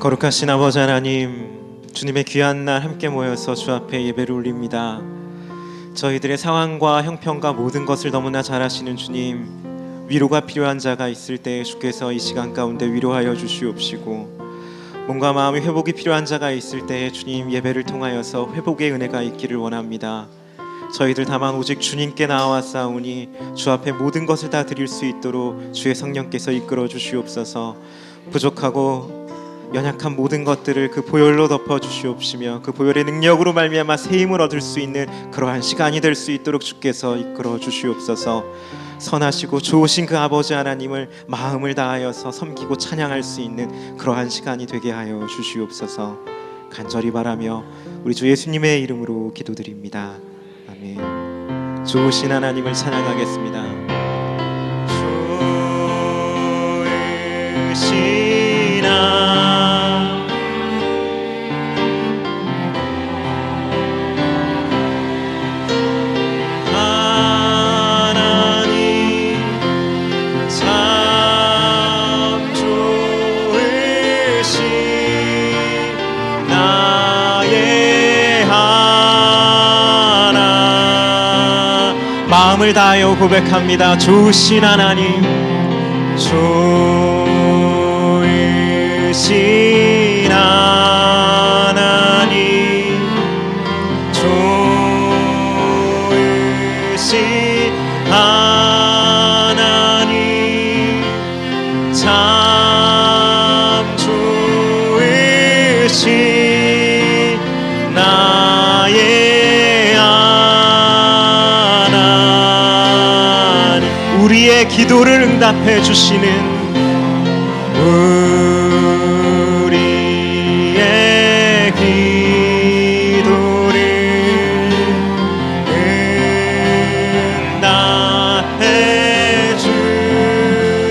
거룩하신 아버지 하나님, 주님의 귀한 날 함께 모여서 주 앞에 예배를 올립니다. 저희들의 상황과 형편과 모든 것을 너무나 잘 아시는 주님, 위로가 필요한 자가 있을 때 주께서 이 시간 가운데 위로하여 주시옵시고, 몸과 마음의 회복이 필요한 자가 있을 때 주님 예배를 통하여서 회복의 은혜가 있기를 원합니다. 저희들 다만 오직 주님께 나아왔사오니 주 앞에 모든 것을 다 드릴 수 있도록 주의 성령께서 이끌어 주시옵소서. 부족하고 연약한 모든 것들을 그 보혈로 덮어 주시옵시며 그 보혈의 능력으로 말미암아 새 힘을 얻을 수 있는 그러한 시간이 될 수 있도록 주께서 이끌어 주시옵소서. 선하시고 좋으신 그 아버지 하나님을 마음을 다하여서 섬기고 찬양할 수 있는 그러한 시간이 되게 하여 주시옵소서. 간절히 바라며 우리 주 예수님의 이름으로 기도드립니다. 아멘. 좋으신 하나님을 찬양하겠습니다. 좋으신 마음을 다하여 고백합니다. 좋으신 하나님, 좋으신 하나님, 좋으신 하나님, 참 좋으신 나의 우리의 기도를 응답해 주시는 우리의 기도를 응답해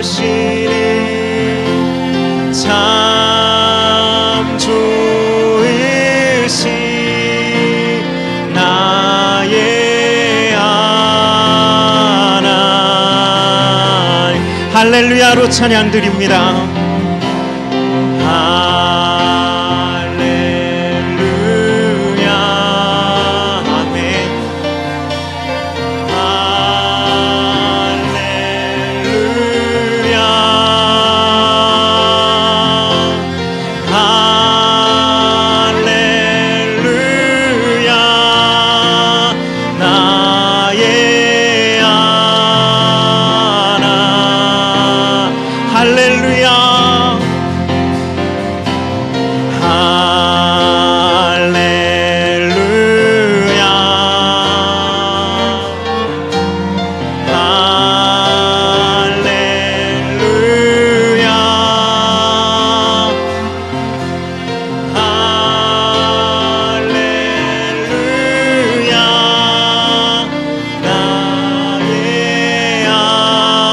주시는 참 좋으신 나의 할렐루야로 찬양드립니다. 할렐루야. 아멘. 할렐루야. 할렐루야. 나의 할렐루야. 할렐루야. 할렐루야. 할렐루야.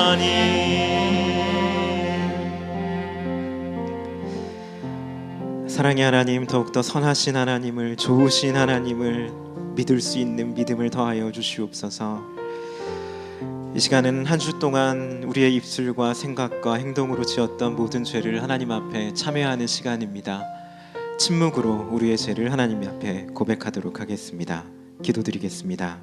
나의 사랑의 하나님, 더욱더 선하신 하나님을, 좋으신 하나님을 믿을 수 있는 믿음을 더하여 주시옵소서. 이 시간은 한 주 동안 우리의 입술과 생각과 행동으로 지었던 모든 죄를 하나님 앞에 참회하는 시간입니다. 침묵으로 우리의 죄를 하나님 앞에 고백하도록 하겠습니다. 기도드리겠습니다.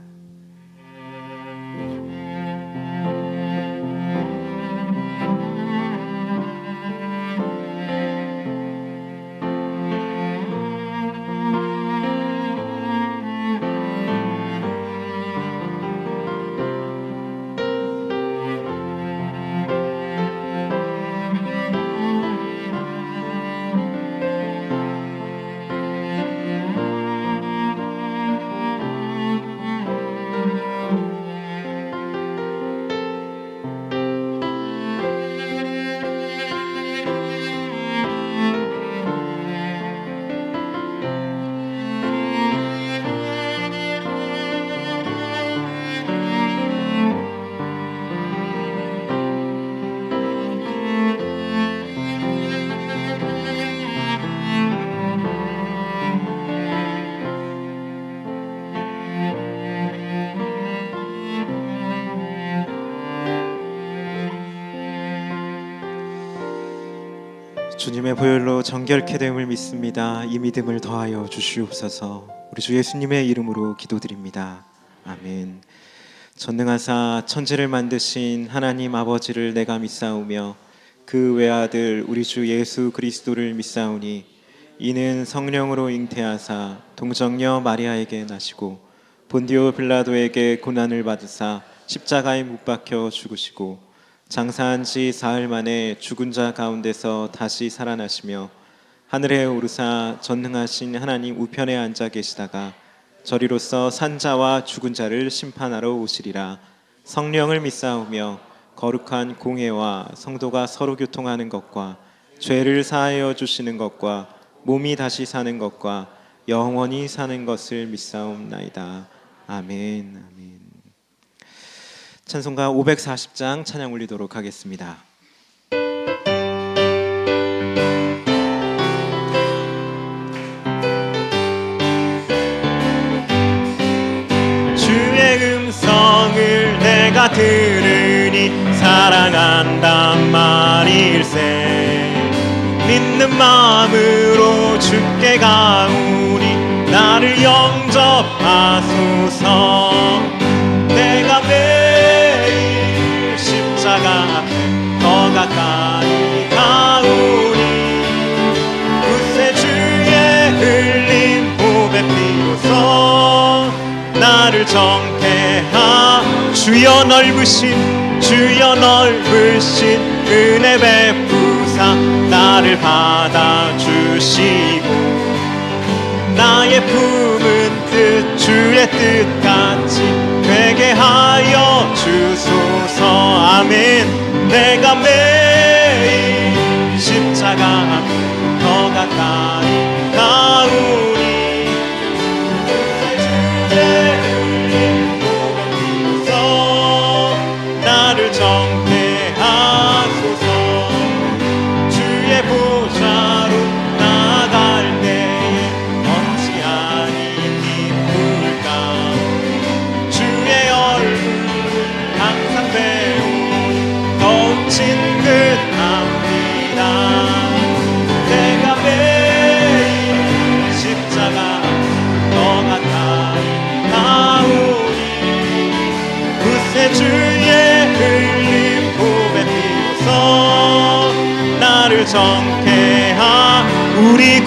주님의 보혈로 정결케 됨을 믿습니다. 이 믿음을 더하여 주시옵소서. 우리 주 예수님의 이름으로 기도드립니다. 아멘. 전능하사 천지를 만드신 하나님 아버지를 내가 믿사오며 그 외아들 우리 주 예수 그리스도를 믿사오니 이는 성령으로 잉태하사 동정녀 마리아에게 나시고 본디오 빌라도에게 고난을 받으사 십자가에 못 박혀 죽으시고 장사한 지 사흘 만에 죽은 자 가운데서 다시 살아나시며 하늘에 오르사 전능하신 하나님 우편에 앉아 계시다가 저리로서 산 자와 죽은 자를 심판하러 오시리라. 성령을 믿사오며 거룩한 공회와 성도가 서로 교통하는 것과 죄를 사하여 주시는 것과 몸이 다시 사는 것과 영원히 사는 것을 믿사옵나이다. 아멘. 아멘. 찬송가 540장 찬양 올리도록 하겠습니다. 주의 음성을 내가 들으니 사랑한단 말일세. 믿는 마음으로 주께 가오니 나를 영접하소서. 내가 매일 십자가 앞에 더 가까이 가오니 굳세 주의 흘린 보배 피로써 나를 정케하. 주여 넓으신 은혜 베푸사 나를 받아주시고 나의 품은 뜻 주의 뜻같이 되게 하여 주소서. 아멘. 내가 매일 십자가 앞에 더 가까이 가오니 주의 흘린 보배 피로써 나를 정케하소서. 주의 보좌로 나아갈 때에 어찌하니 기쁠까. 주의 얼굴을 항상 배우니 더욱 친근합니다. 내가 매일 십자가 더 가까이 가오니 굳세 주의 흘린 보배 피로써 나를 정케하. 우리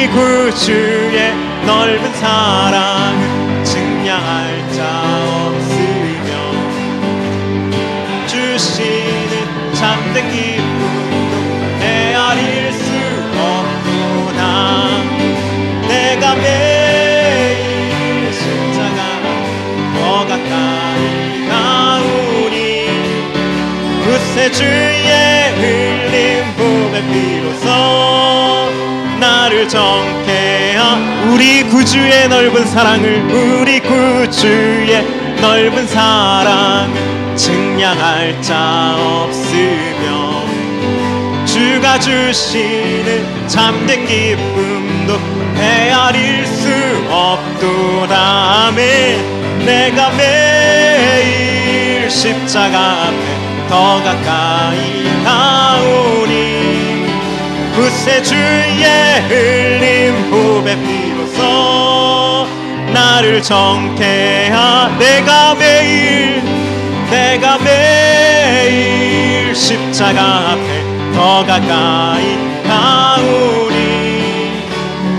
구주의 넓은 사랑은 증량할 자 없으며 주시는 참된 기쁨도 헤아릴 수 없구나. 내가 매일 십자가 더 가까이 가오니 굳세 주의 흘린 보배 피로써 나를 정케하. 우리 구주의 넓은 사랑은 증량할 자 없으며 주가 주시는 참된 기쁨도 헤아릴 수 없도다. 아멘. 내가 매일 십자가 앞에 더 가까이 가오니 굳세 주의 흘린 보배 피로써 나를 정케하. 내가 매일 십자가 앞에 더 가까이 가오니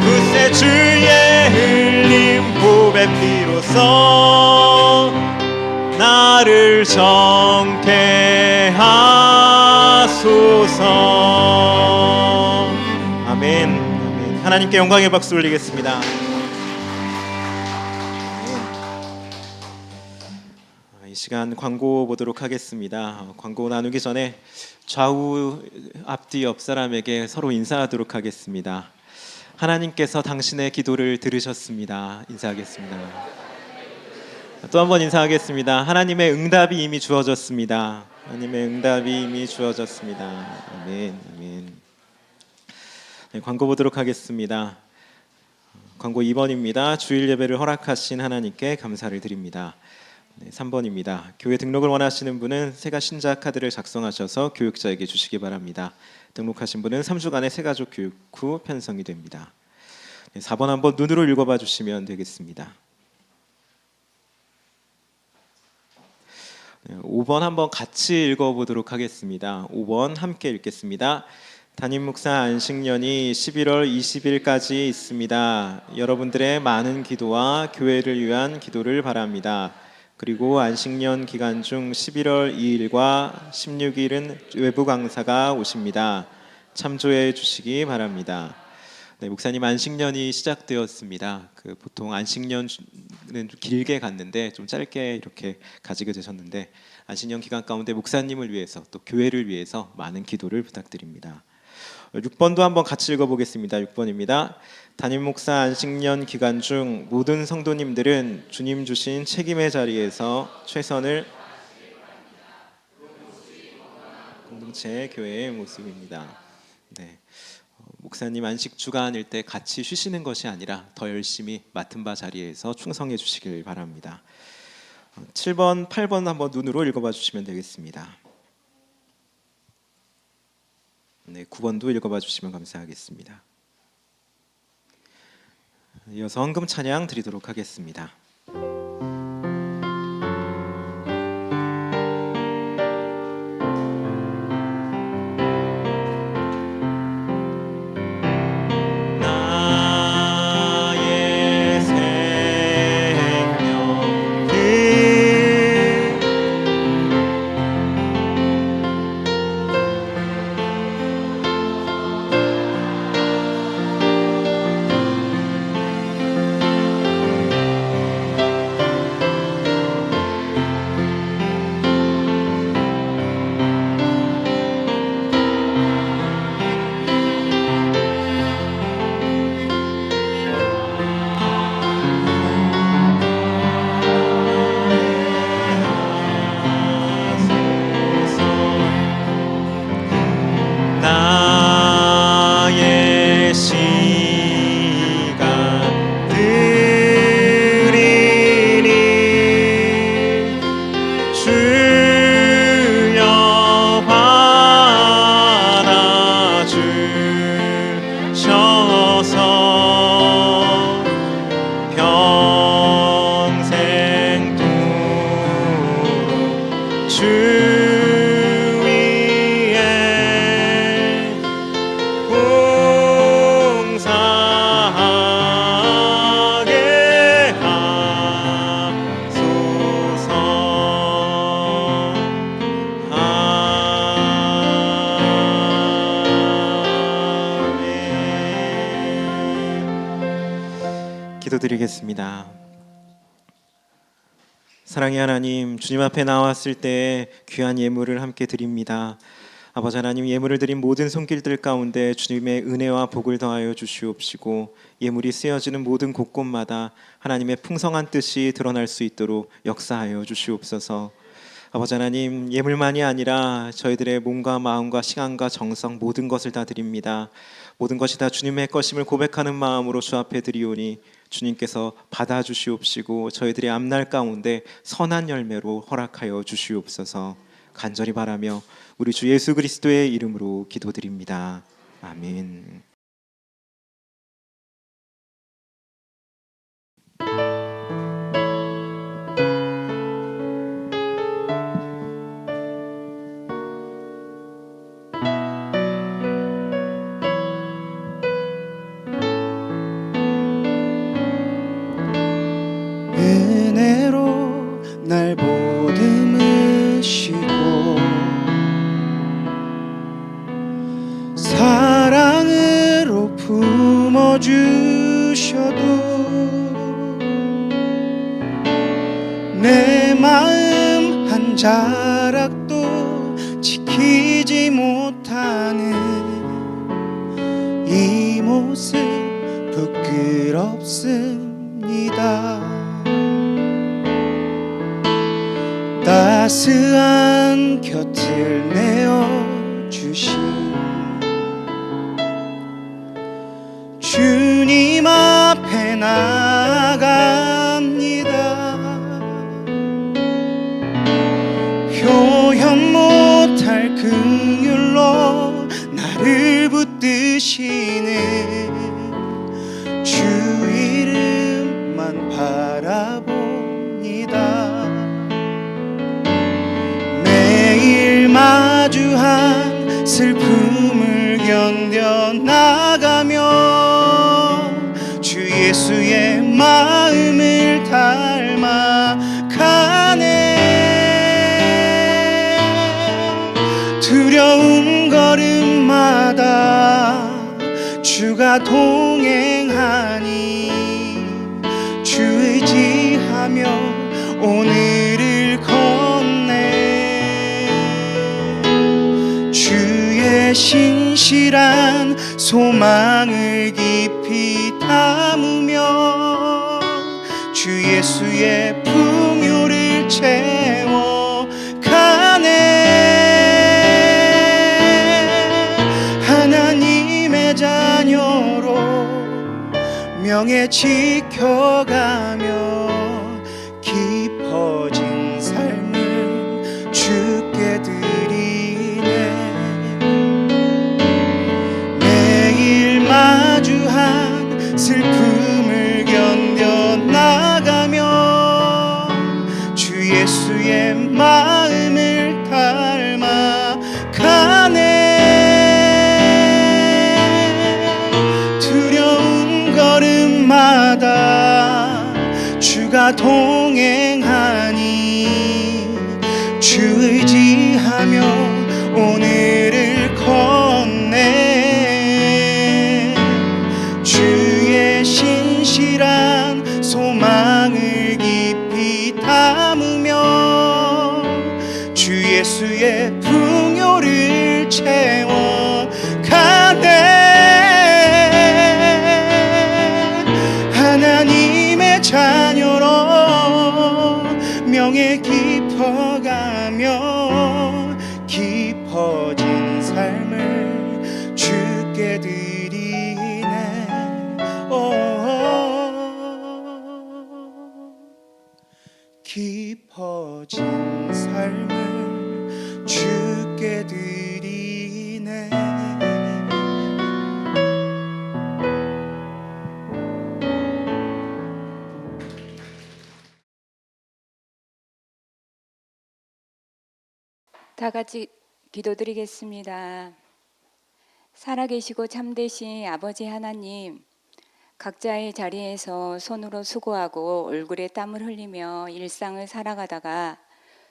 굳세 주의 흘린 보배 피로써 나를 정케 하소서. 아멘. 아멘. 하나님께 영광의 박수 올리겠습니다. 이 시간 광고 보도록 하겠습니다. 광고 나누기 전에 좌우 앞뒤 옆 사람에게 서로 인사하도록 하겠습니다. 하나님께서 당신의 기도를 들으셨습니다. 인사하겠습니다. 또 한 번 인사하겠습니다. 하나님의 응답이 이미 주어졌습니다. 하나님의 응답이 이미 주어졌습니다. 아멘. 아멘. 네, 광고 보도록 하겠습니다. 광고 2번입니다. 주일 예배를 허락하신 하나님께 감사를 드립니다. 네, 3번입니다. 교회 등록을 원하시는 분은 새가 신자 카드를 작성하셔서 교육자에게 주시기 바랍니다. 등록하신 분은 3주간의 새가족 교육 후 편성이 됩니다. 네, 4번 한번 눈으로 읽어봐 주시면 되겠습니다. 5번 한번 같이 읽어보도록 하겠습니다. 5번 함께 읽겠습니다. 담임 목사 안식년이 11월 20일까지 있습니다. 여러분들의 많은 기도와 교회를 위한 기도를 바랍니다. 그리고 안식년 기간 중 11월 2일과 16일은 외부 강사가 오십니다. 참조해 주시기 바랍니다. 네, 목사님 안식년이 시작되었습니다. 보통 안식년은 좀 길게 갔는데 좀 짧게 이렇게 가지게 되셨는데 안식년 기간 가운데 목사님을 위해서 또 교회를 위해서 많은 기도를 부탁드립니다. 6번도 한번 같이 읽어보겠습니다. 6번입니다. 담임 목사 안식년 기간 중 모든 성도님들은 주님 주신 책임의 자리에서 최선을 공동체 교회의 모습입니다. 네. 목사님 안식 주간일 때 같이 쉬시는 것이 아니라 더 열심히 맡은 바 자리에서 충성해 주시길 바랍니다. 7번, 8번 한번 눈으로 읽어봐 주시면 되겠습니다. 네, 9번도 읽어봐 주시면 감사하겠습니다. 이어서 헌금 찬양 드리도록 하겠습니다. 기도드리겠습니다. 사랑의 하나님, 주님 앞에 나왔을 때 귀한 예물을 함께 드립니다. 아버지 하나님, 예물을 드린 모든 손길들 가운데 주님의 은혜와 복을 더하여 주시옵시고 예물이 쓰여지는 모든 곳곳마다 하나님의 풍성한 뜻이 드러날 수 있도록 역사하여 주시옵소서. 아버지 하나님, 예물만이 아니라 저희들의 몸과 마음과 시간과 정성 모든 것을 다 드립니다. 모든 것이 다 주님의 것임을 고백하는 마음으로 주 앞에 드리오니 주님께서 받아주시옵시고 저희들의 앞날 가운데 선한 열매로 허락하여 주시옵소서. 간절히 바라며 우리 주 예수 그리스도의 이름으로 기도드립니다. 아멘. 은혜로 날 보듬으시고 사랑으로 품어주셔도 내 마음 한 자락도 지키지 못하는 이 모습 부끄럽습니다. 따스한 곁을 내어주신 주님 앞에 나갑니다. 슬픔을 견뎌 나가며 주 예수의 마음을 닮아가네. 두려운 걸음마다 주가 동행하니 주 의지하며 오늘을 걷네. 주의 신실한 소망을 깊이 담으며 주 예수의 풍요를 채워가네. 하나님의 자녀로 명예 지켜가며 깊어진 삶을 주께 드리네. 매일 마주한 슬픔을 견뎌 나가며 주 예수의 마음을 닮아가네. 두려운 걸음마다 주가 동행하니 주 의지하며 오늘을 걷네. 주의 신실한 소망을 깊이 담으며 주 예수의 풍요를 채워가네. 하나님의 자녀로 명예 깊어가며 깊어진 삶을 주께 드리네. 깊어진 삶을 주께 드리네. 다 같이 기도드리겠습니다. 살아계시고 참되신 아버지 하나님, 각자의 자리에서 손으로 수고하고 얼굴에 땀을 흘리며 일상을 살아가다가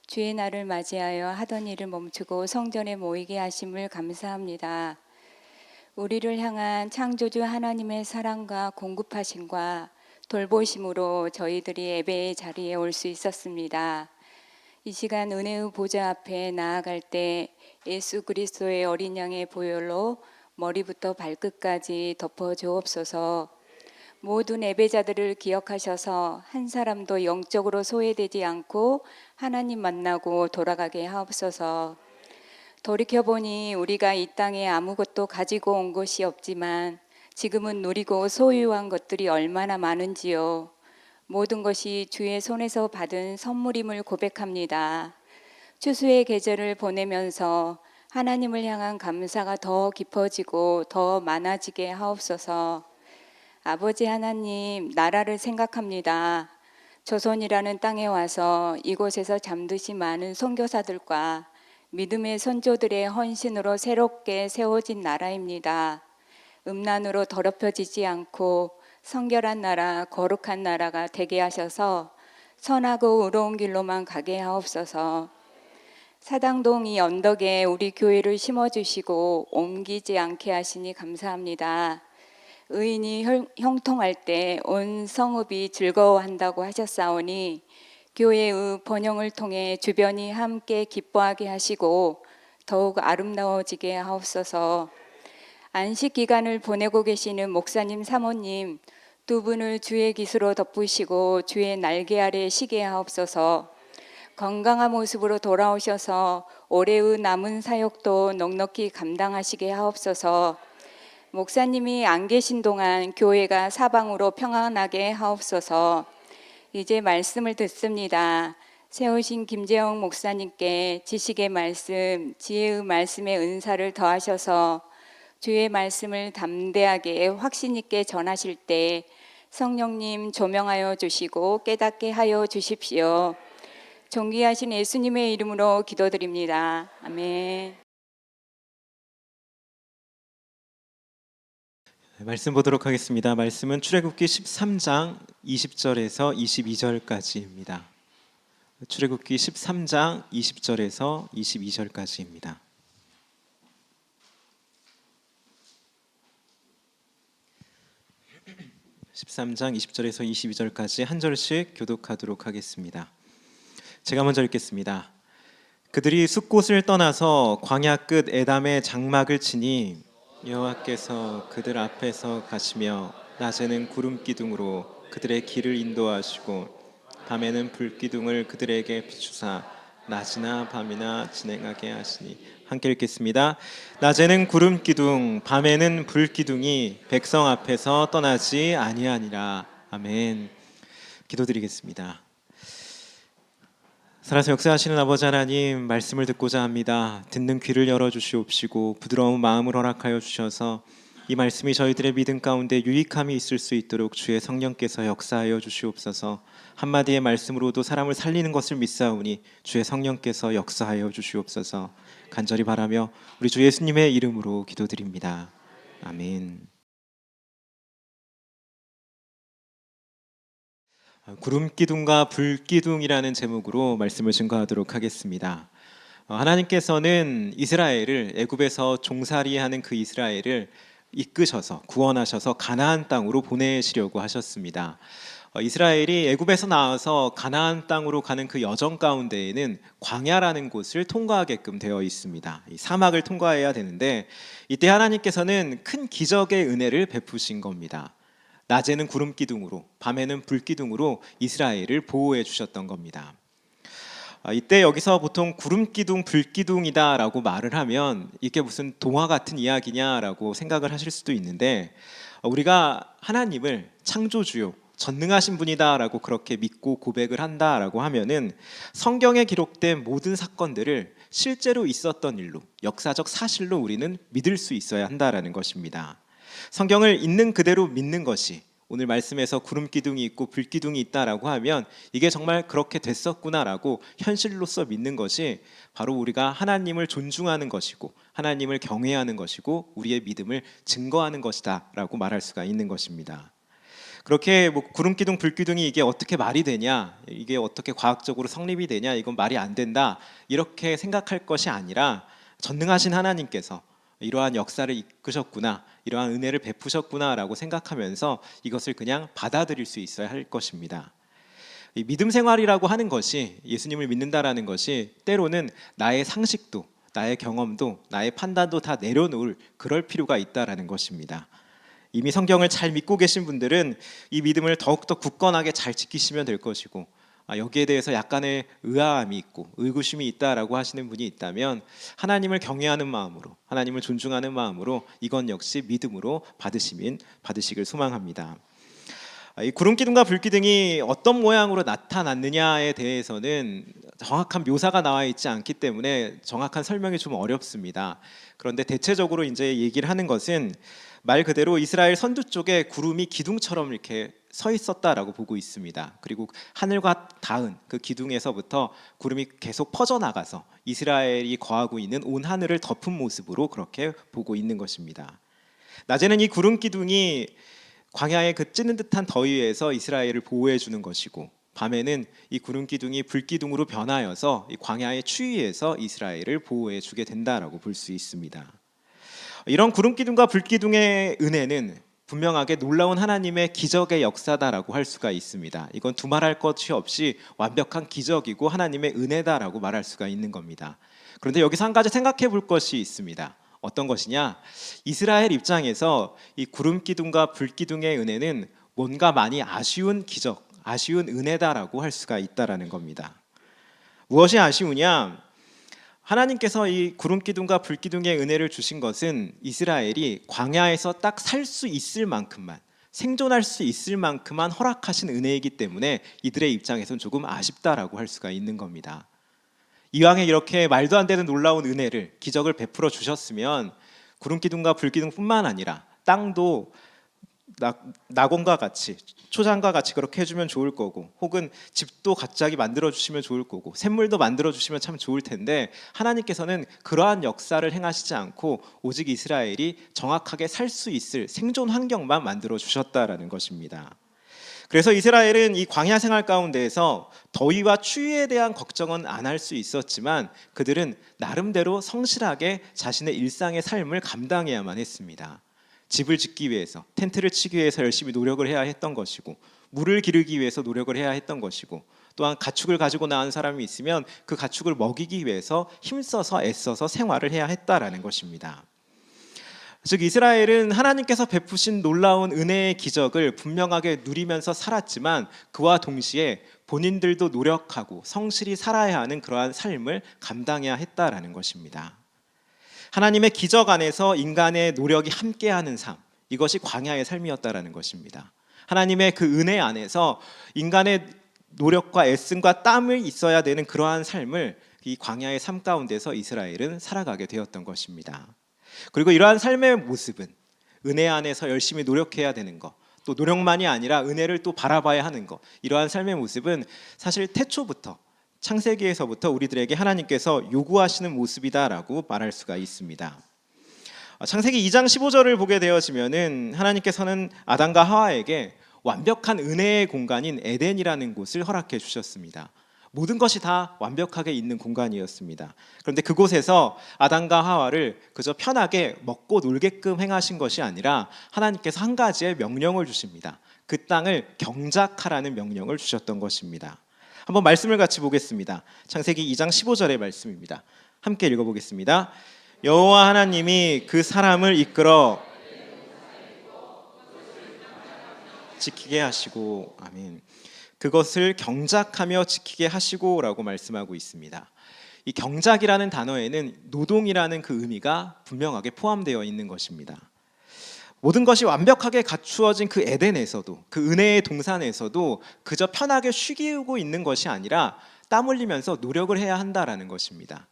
주의 날을 맞이하여 하던 일을 멈추고 성전에 모이게 하심을 감사합니다. 우리를 향한 창조주 하나님의 사랑과 공급하심과 돌보심으로 저희들이 예배의 자리에 올 수 있었습니다. 이 시간 은혜의 보좌 앞에 나아갈 때 예수 그리스도의 어린 양의 보혈로 머리부터 발끝까지 덮어 주옵소서. 모든 예배자들을 기억하셔서 한 사람도 영적으로 소외되지 않고 하나님 만나고 돌아가게 하옵소서. 돌이켜보니 우리가 이 땅에 아무것도 가지고 온 것이 없지만 지금은 누리고 소유한 것들이 얼마나 많은지요. 모든 것이 주의 손에서 받은 선물임을 고백합니다. 추수의 계절을 보내면서 하나님을 향한 감사가 더 깊어지고 더 많아지게 하옵소서. 아버지 하나님, 나라를 생각합니다. 조선이라는 땅에 와서 이곳에서 잠드신 많은 선교사들과 믿음의 선조들의 헌신으로 새롭게 세워진 나라입니다. 음란으로 더럽혀지지 않고 성결한 나라, 거룩한 나라가 되게 하셔서 선하고 의로운 길로만 가게 하옵소서. 사당동 이 언덕에 우리 교회를 심어주시고 옮기지 않게 하시니 감사합니다. 의인이 형통할 때 온 성읍이 즐거워한다고 하셨사오니 교회의 번영을 통해 주변이 함께 기뻐하게 하시고 더욱 아름다워지게 하옵소서. 안식 기간을 보내고 계시는 목사님, 사모님 두 분을 주의 깃으로 덮으시고 주의 날개 아래 쉬게 하옵소서. 건강한 모습으로 돌아오셔서 올해의 남은 사역도 넉넉히 감당하시게 하옵소서. 목사님이 안 계신 동안 교회가 사방으로 평안하게 하옵소서. 이제 말씀을 듣습니다. 세우신 김재영 목사님께 지식의 말씀, 지혜의 말씀의 은사를 더하셔서 주의 말씀을 담대하게 확신 있게 전하실 때 성령님 조명하여 주시고 깨닫게 하여 주십시오. 존귀하신 예수님의 이름으로 기도드립니다. 아멘. 말씀 보도록 하겠습니다. 말씀은 출애굽기 13장 20절에서 22절까지입니다. 출애굽기 13장 20절에서 22절까지입니다. (13장) 20절에서 22절까지 한 절씩 교독하도록 하겠습니다. 제가 먼저 읽겠습니다. 그들이 숫곳을 떠나서 광야 끝 에담의 장막을 치니 여호와께서 그들 앞에서 가시며 낮에는 구름 기둥으로 그들의 길을 인도하시고 밤에는 불 기둥을 그들에게 비추사 낮이나 밤이나 진행하게 하시니. 함께 읽겠습니다. 낮에는 구름 기둥 밤에는 불 기둥이 백성 앞에서 떠나지 아니하니라. 아멘. 기도드리겠습니다. 살아서 역사하시는 아버지 하나님, 말씀을 듣고자 합니다. 듣는 귀를 열어주시옵시고 부드러운 마음을 허락하여 주셔서 이 말씀이 저희들의 믿음 가운데 유익함이 있을 수 있도록 주의 성령께서 역사하여 주시옵소서. 한마디의 말씀으로도 사람을 살리는 것을 믿사오니 주의 성령께서 역사하여 주시옵소서. 간절히 바라며 우리 주 예수님의 이름으로 기도드립니다. 아멘. 구름 기둥과 불 기둥이라는 제목으로 말씀을 증거하도록 하겠습니다. 하나님께서는 이스라엘을 애굽에서 종살이하는 그 이스라엘을 이끄셔서 구원하셔서 가나안 땅으로 보내시려고 하셨습니다. 이스라엘이 애굽에서 나와서 가나안 땅으로 가는 그 여정 가운데에는 광야라는 곳을 통과하게끔 되어 있습니다. 이 사막을 통과해야 되는데 이때 하나님께서는 큰 기적의 은혜를 베푸신 겁니다. 낮에는 구름 기둥으로 밤에는 불 기둥으로 이스라엘을 보호해 주셨던 겁니다. 이때 여기서 보통 구름 기둥, 불 기둥이다라고 말을 하면 이게 무슨 동화 같은 이야기냐라고 생각을 하실 수도 있는데, 우리가 하나님을 창조주요 전능하신 분이다라고 그렇게 믿고 고백을 한다라고 하면은 성경에 기록된 모든 사건들을 실제로 있었던 일로, 역사적 사실로 우리는 믿을 수 있어야 한다라는 것입니다. 성경을 있는 그대로 믿는 것이, 오늘 말씀에서 구름 기둥이 있고 불 기둥이 있다라고 하면 이게 정말 그렇게 됐었구나라고 현실로서 믿는 것이 바로 우리가 하나님을 존중하는 것이고 하나님을 경외하는 것이고 우리의 믿음을 증거하는 것이다라고 말할 수가 있는 것입니다. 그렇게 구름 기둥, 불 기둥이 이게 어떻게 말이 되냐, 이게 어떻게 과학적으로 성립이 되냐, 이건 말이 안 된다, 이렇게 생각할 것이 아니라 전능하신 하나님께서 이러한 역사를 이끄셨구나, 이러한 은혜를 베푸셨구나라고 생각하면서 이것을 그냥 받아들일 수 있어야 할 것입니다. 이 믿음 생활이라고 하는 것이, 예수님을 믿는다라는 것이 때로는 나의 상식도, 나의 경험도, 나의 판단도 다 내려놓을 그럴 필요가 있다라는 것입니다. 이미 성경을 잘 믿고 계신 분들은 이 믿음을 더욱더 굳건하게 잘 지키시면 될 것이고, 여기에 대해서 약간의 의아함이 있고 의구심이 있다라고 하시는 분이 있다면 하나님을 경외하는 마음으로, 하나님을 존중하는 마음으로 이건 역시 믿음으로 받으시길 소망합니다. 이 구름 기둥과 불 기둥이 어떤 모양으로 나타났느냐에 대해서는 정확한 묘사가 나와 있지 않기 때문에 정확한 설명이 좀 어렵습니다. 그런데 대체적으로 이제 얘기를 하는 것은 말 그대로 이스라엘 선두 쪽에 구름이 기둥처럼 이렇게 서 있었다라고 보고 있습니다. 그리고 하늘과 닿은 그 기둥에서부터 구름이 계속 퍼져나가서 이스라엘이 거하고 있는 온 하늘을 덮은 모습으로 그렇게 보고 있는 것입니다. 낮에는 이 구름 기둥이 광야의 그 찌는 듯한 더위에서 이스라엘을 보호해 주는 것이고, 밤에는 이 구름 기둥이 불 기둥으로 변하여서 이 광야의 추위에서 이스라엘을 보호해 주게 된다라고 볼 수 있습니다. 이런 구름 기둥과 불 기둥의 은혜는 분명하게 놀라운 하나님의 기적의 역사다라고 할 수가 있습니다. 이건 두말할 것이 없이 완벽한 기적이고 하나님의 은혜다라고 말할 수가 있는 겁니다. 그런데 여기서 한 가지 생각해 볼 것이 있습니다. 어떤 것이냐? 이스라엘 입장에서 이 구름 기둥과 불 기둥의 은혜는 뭔가 많이 아쉬운 기적, 아쉬운 은혜다라고 할 수가 있다라는 겁니다. 무엇이 아쉬우냐? 하나님께서 이 구름 기둥과 불 기둥의 은혜를 주신 것은 이스라엘이 광야에서 딱 살 수 있을 만큼만, 생존할 수 있을 만큼만 허락하신 은혜이기 때문에 이들의 입장에서는 조금 아쉽다라고 할 수가 있는 겁니다. 이왕에 이렇게 말도 안 되는 놀라운 은혜를, 기적을 베풀어 주셨으면 구름 기둥과 불 기둥뿐만 아니라 땅도 낙원과 같이 초장과 같이 그렇게 해주면 좋을 거고, 혹은 집도 갑자기 만들어 주시면 좋을 거고, 샘물도 만들어 주시면 참 좋을 텐데, 하나님께서는 그러한 역사를 행하시지 않고 오직 이스라엘이 정확하게 살 수 있을 생존 환경만 만들어 주셨다라는 것입니다. 그래서 이스라엘은 이 광야 생활 가운데에서 더위와 추위에 대한 걱정은 안 할 수 있었지만 그들은 나름대로 성실하게 자신의 일상의 삶을 감당해야만 했습니다. 집을 짓기 위해서, 텐트를 치기 위해서 열심히 노력을 해야 했던 것이고, 물을 기르기 위해서 노력을 해야 했던 것이고, 또한 가축을 가지고 나온 사람이 있으면 그 가축을 먹이기 위해서 힘써서 애써서 생활을 해야 했다라는 것입니다. 즉 이스라엘은 하나님께서 베푸신 놀라운 은혜의 기적을 분명하게 누리면서 살았지만 그와 동시에 본인들도 노력하고 성실히 살아야 하는 그러한 삶을 감당해야 했다라는 것입니다. 하나님의 기적 안에서 인간의 노력이 함께하는 삶, 이것이 광야의 삶이었다라는 것입니다. 하나님의 그 은혜 안에서 인간의 노력과 애씀과 땀이 있어야 되는 그러한 삶을 이 광야의 삶 가운데서 이스라엘은 살아가게 되었던 것입니다. 그리고 이러한 삶의 모습은 은혜 안에서 열심히 노력해야 되는 것, 또 노력만이 아니라 은혜를 또 바라봐야 하는 것, 이러한 삶의 모습은 사실 태초부터, 창세기에서부터 우리들에게 하나님께서 요구하시는 모습이다라고 말할 수가 있습니다. 창세기 2장 15절을 보게 되어지면은 하나님께서는 아담과 하와에게 완벽한 은혜의 공간인 에덴이라는 곳을 허락해 주셨습니다. 모든 것이 다 완벽하게 있는 공간이었습니다. 그런데 그곳에서 아담과 하와를 그저 편하게 먹고 놀게끔 행하신 것이 아니라 하나님께서 한 가지의 명령을 주십니다. 그 땅을 경작하라는 명령을 주셨던 것입니다. 한번 말씀을 같이 보겠습니다. 창세기 2장 15절의 말씀입니다. 함께 읽어보겠습니다. 여호와 하나님이 그 사람을 이끌어 지키게 하시고, 아멘. 그것을 경작하며 지키게 하시고라고 말씀하고 있습니다. 이 경작이라는 단어에는 노동이라는 그 의미가 분명하게 포함되어 있는 것입니다. 모든 것이 완벽하게 갖추어진 그 에덴에서도, 그 은혜의 동산에서도 그저 편하게 쉬고 있는 것이 아니라 땀 흘리면서 노력을 해야 한다라는 것입니다.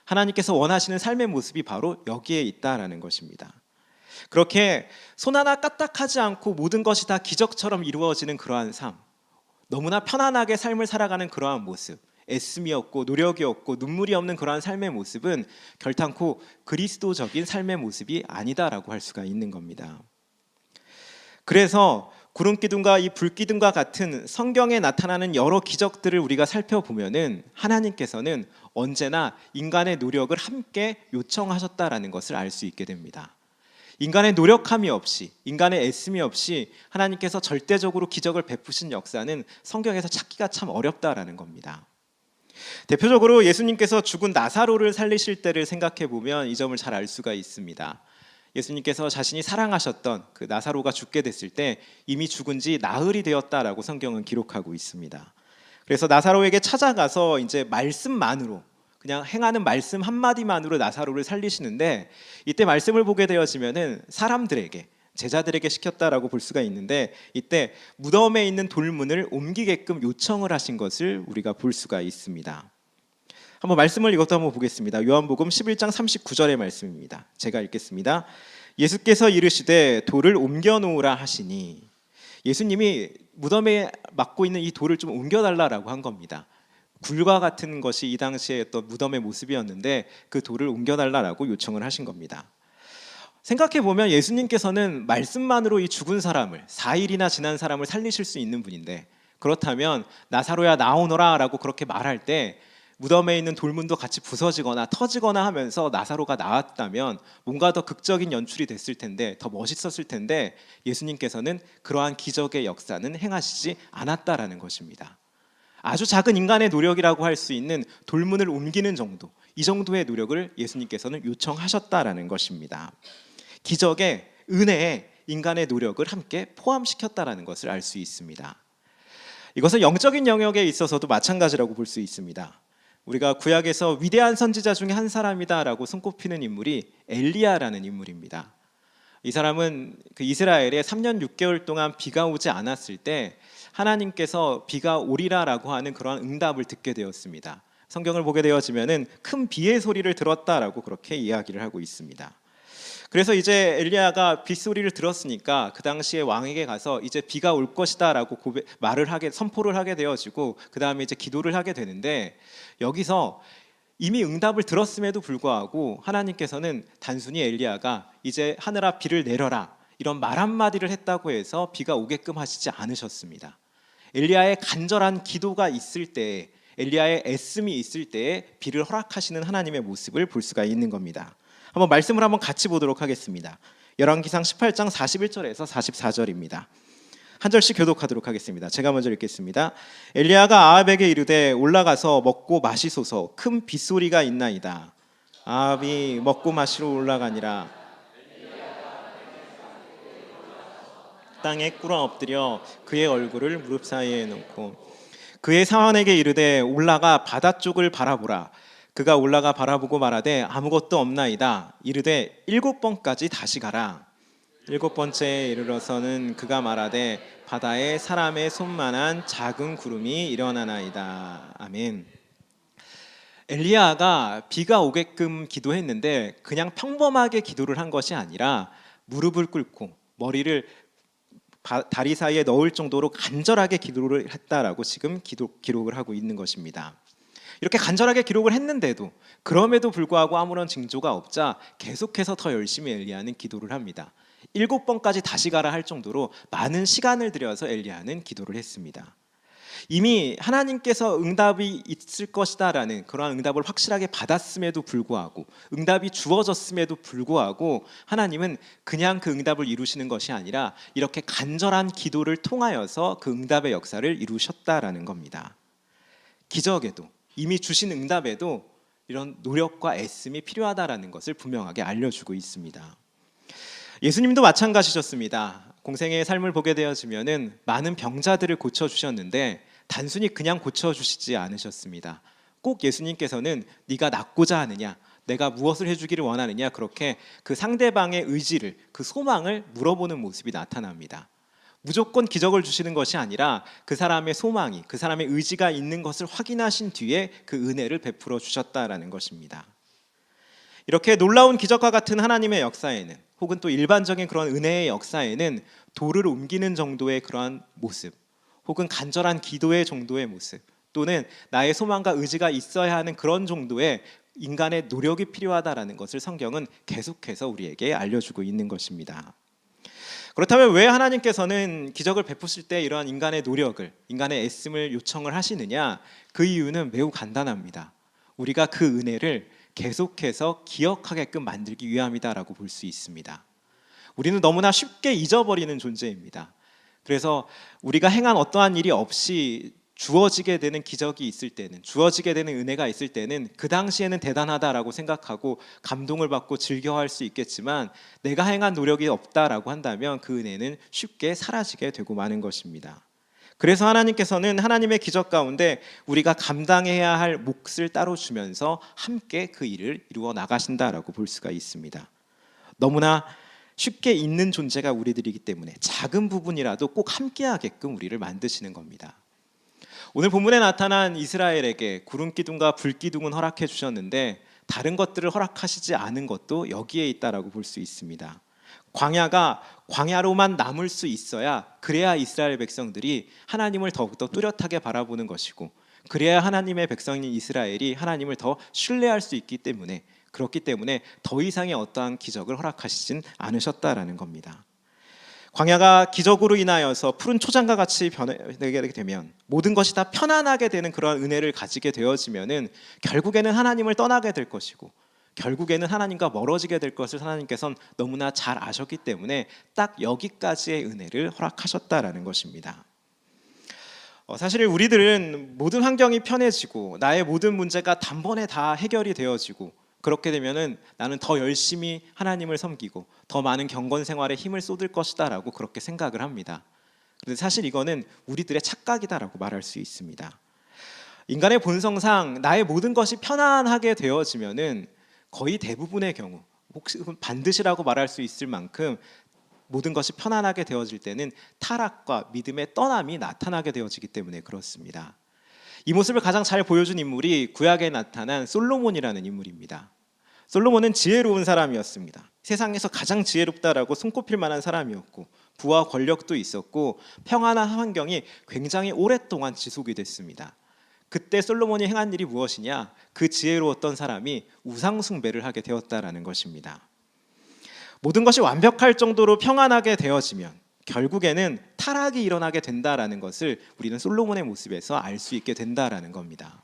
하나님께서 원하시는 삶의 모습이 바로 여기에 있다라는 것입니다. 그렇게 손 하나 까딱하지 않고 모든 것이 다 기적처럼 이루어지는 그러한 삶, 너무나 편안하게 삶을 살아가는 그러한 모습, 애씀이 없고 노력이 없고 눈물이 없는 그러한 삶의 모습은 결탄코 그리스도적인 삶의 모습이 아니다라고 할 수가 있는 겁니다. 그래서 구름기둥과 이 불기둥과 같은 성경에 나타나는 여러 기적들을 우리가 살펴보면은 하나님께서는 언제나 인간의 노력을 함께 요청하셨다라는 것을 알 수 있게 됩니다. 인간의 노력함이 없이, 인간의 애씀이 없이 하나님께서 절대적으로 기적을 베푸신 역사는 성경에서 찾기가 참 어렵다라는 겁니다. 대표적으로 예수님께서 죽은 나사로를 살리실 때를 생각해 보면 이 점을 잘 알 수가 있습니다. 예수님께서 자신이 사랑하셨던 그 나사로가 죽게 됐을 때 이미 죽은 지 나흘이 되었다라고 성경은 기록하고 있습니다. 그래서 나사로에게 찾아가서 이제 말씀만으로, 그냥 행하는 말씀 한마디만으로 나사로를 살리시는데, 이때 말씀을 보게 되어지면은 사람들에게, 제자들에게 시켰다라고 볼 수가 있는데, 이때 무덤에 있는 돌문을 옮기게끔 요청을 하신 것을 우리가 볼 수가 있습니다. 한번 말씀을 이것도 한번 보겠습니다. 요한복음 11장 39절의 말씀입니다. 제가 읽겠습니다. 예수께서 이르시되 돌을 옮겨 놓으라 하시니, 예수님이 무덤에 막고 있는 이 돌을 좀 옮겨달라고 한 겁니다. 굴과 같은 것이 이 당시에 어떤 무덤의 모습이었는데 그 돌을 옮겨달라고 요청을 하신 겁니다. 생각해 보면 예수님께서는 말씀만으로 이 죽은 사람을, 4일이나 지난 사람을 살리실 수 있는 분인데, 그렇다면 나사로야 나오너라 라고 그렇게 말할 때 무덤에 있는 돌문도 같이 부서지거나 터지거나 하면서 나사로가 나왔다면 뭔가 더 극적인 연출이 됐을 텐데, 더 멋있었을 텐데, 예수님께서는 그러한 기적의 역사는 행하시지 않았다라는 것입니다. 아주 작은 인간의 노력이라고 할 수 있는 돌문을 옮기는 정도, 이 정도의 노력을 예수님께서는 요청하셨다라는 것입니다. 기적의, 은혜에 인간의 노력을 함께 포함시켰다라는 것을 알 수 있습니다. 이것은 영적인 영역에 있어서도 마찬가지라고 볼 수 있습니다. 우리가 구약에서 위대한 선지자 중에 한 사람이다라고 손꼽히는 인물이 엘리야라는 인물입니다. 이 사람은 그 이스라엘에 3년 6개월 동안 비가 오지 않았을 때 하나님께서 비가 오리라라고 하는 그러한 응답을 듣게 되었습니다. 성경을 보게 되어지면은 큰 비의 소리를 들었다라고 그렇게 이야기를 하고 있습니다. 그래서 이제 엘리야가 빗소리를 들었으니까 그 당시에 왕에게 가서 이제 비가 올 것이다라고 선포를 하게 되어지고 그 다음에 이제 기도를 하게 되는데, 여기서 이미 응답을 들었음에도 불구하고 하나님께서는 단순히 엘리야가 이제 하늘아 비를 내려라 이런 말 한마디를 했다고 해서 비가 오게끔 하시지 않으셨습니다. 엘리야의 간절한 기도가 있을 때, 엘리야의 애씀이 있을 때에 비를 허락하시는 하나님의 모습을 볼 수가 있는 겁니다. 한번 말씀을 한번 같이 보도록 하겠습니다. 열왕기상 18장 41절에서 44절입니다. 한 절씩 교독하도록 하겠습니다. 제가 먼저 읽겠습니다. 엘리야가 아합에게 이르되 올라가서 먹고 마시소서, 큰 빗소리가 있나이다. 아합이 먹고 마시러 올라가니라. 땅에 꿇어 엎드려 그의 얼굴을 무릎 사이에 놓고 그의 사환에게 이르되 올라가 바다 쪽을 바라보라. 그가 올라가 바라보고 말하되 아무것도 없나이다. 이르되 7번까지 다시 가라. 7번째에 이르러서는 그가 말하되 바다에 사람의 손만한 작은 구름이 일어나나이다. 아멘. 엘리야가 비가 오게끔 기도했는데 그냥 평범하게 기도를 한 것이 아니라 무릎을 꿇고 머리를 다리 사이에 넣을 정도로 간절하게 기도를 했다라고 지금 기록을 하고 있는 것입니다. 이렇게 간절하게 기록을 했는데도, 그럼에도 불구하고 아무런 징조가 없자 계속해서 더 열심히 엘리야는 기도를 합니다. 7번까지 다시 가라 할 정도로 많은 시간을 들여서 엘리야는 기도를 했습니다. 이미 하나님께서 응답이 있을 것이다라는 그러한 응답을 확실하게 받았음에도 불구하고, 응답이 주어졌음에도 불구하고 하나님은 그냥 그 응답을 이루시는 것이 아니라 이렇게 간절한 기도를 통하여서 그 응답의 역사를 이루셨다라는 겁니다. 기적에도, 이미 주신 응답에도 이런 노력과 애씀이 필요하다라는 것을 분명하게 알려주고 있습니다. 예수님도 마찬가지셨습니다. 공생애의 삶을 보게 되어지면은 많은 병자들을 고쳐주셨는데 단순히 그냥 고쳐주시지 않으셨습니다. 꼭 예수님께서는 네가 낫고자 하느냐, 내가 무엇을 해주기를 원하느냐, 그렇게 그 상대방의 의지를, 그 소망을 물어보는 모습이 나타납니다. 무조건 기적을 주시는 것이 아니라 그 사람의 소망이, 그 사람의 의지가 있는 것을 확인하신 뒤에 그 은혜를 베풀어 주셨다라는 것입니다. 이렇게 놀라운 기적과 같은 하나님의 역사에는, 혹은 또 일반적인 그런 은혜의 역사에는 돌을 옮기는 정도의 그러한 모습, 혹은 간절한 기도의 정도의 모습, 또는 나의 소망과 의지가 있어야 하는 그런 정도의 인간의 노력이 필요하다라는 것을 성경은 계속해서 우리에게 알려주고 있는 것입니다. 그렇다면 왜 하나님께서는 기적을 베푸실 때 이러한 인간의 노력을, 인간의 애씀을 요청을 하시느냐? 그 이유는 매우 간단합니다. 우리가 그 은혜를 계속해서 기억하게끔 만들기 위함이다라고 볼 수 있습니다. 우리는 너무나 쉽게 잊어버리는 존재입니다. 그래서 우리가 행한 어떠한 일이 없이 주어지게 되는 기적이 있을 때는, 주어지게 되는 은혜가 있을 때는 그 당시에는 대단하다라고 생각하고 감동을 받고 즐겨할 수 있겠지만, 내가 행한 노력이 없다라고 한다면 그 은혜는 쉽게 사라지게 되고 마는 것입니다. 그래서 하나님께서는 하나님의 기적 가운데 우리가 감당해야 할 몫을 따로 주면서 함께 그 일을 이루어 나가신다라고 볼 수가 있습니다. 너무나 쉽게 잊는 존재가 우리들이기 때문에 작은 부분이라도 꼭 함께 하게끔 우리를 만드시는 겁니다. 오늘 본문에 나타난 이스라엘에게 구름기둥과 불기둥은 허락해 주셨는데 다른 것들을 허락하시지 않은 것도 여기에 있다라고 볼 수 있습니다. 광야가 광야로만 남을 수 있어야, 그래야 이스라엘 백성들이 하나님을 더욱더 뚜렷하게 바라보는 것이고, 그래야 하나님의 백성인 이스라엘이 하나님을 더 신뢰할 수 있기 때문에, 그렇기 때문에 더 이상의 어떠한 기적을 허락하시진 않으셨다라는 겁니다. 광야가 기적으로 인하여서 푸른 초장과 같이 변하게 되면, 모든 것이 다 편안하게 되는 그런 은혜를 가지게 되어지면은 결국에는 하나님을 떠나게 될 것이고, 결국에는 하나님과 멀어지게 될 것을 하나님께서는 너무나 잘 아셨기 때문에 딱 여기까지의 은혜를 허락하셨다라는 것입니다. 사실 우리들은 모든 환경이 편해지고 나의 모든 문제가 단번에 다 해결이 되어지고, 그렇게 되면은 나는 더 열심히 하나님을 섬기고 더 많은 경건 생활에 힘을 쏟을 것이다라고 그렇게 생각을 합니다. 그런데 사실 이거는 우리들의 착각이다라고 말할 수 있습니다. 인간의 본성상 나의 모든 것이 편안하게 되어지면은 거의 대부분의 경우, 혹시 반드시라고 말할 수 있을 만큼 모든 것이 편안하게 되어질 때는 타락과 믿음의 떠남이 나타나게 되어지기 때문에 그렇습니다. 이 모습을 가장 잘 보여준 인물이 구약에 나타난 솔로몬이라는 인물입니다. 솔로몬은 지혜로운 사람이었습니다. 세상에서 가장 지혜롭다라고 손꼽힐 만한 사람이었고 부와 권력도 있었고 평안한 환경이 굉장히 오랫동안 지속이 됐습니다. 그때 솔로몬이 행한 일이 무엇이냐? 그 지혜로웠던 사람이 우상 숭배를 하게 되었다라는 것입니다. 모든 것이 완벽할 정도로 평안하게 되어지면 결국에는 타락이 일어나게 된다라는 것을 우리는 솔로몬의 모습에서 알 수 있게 된다라는 겁니다.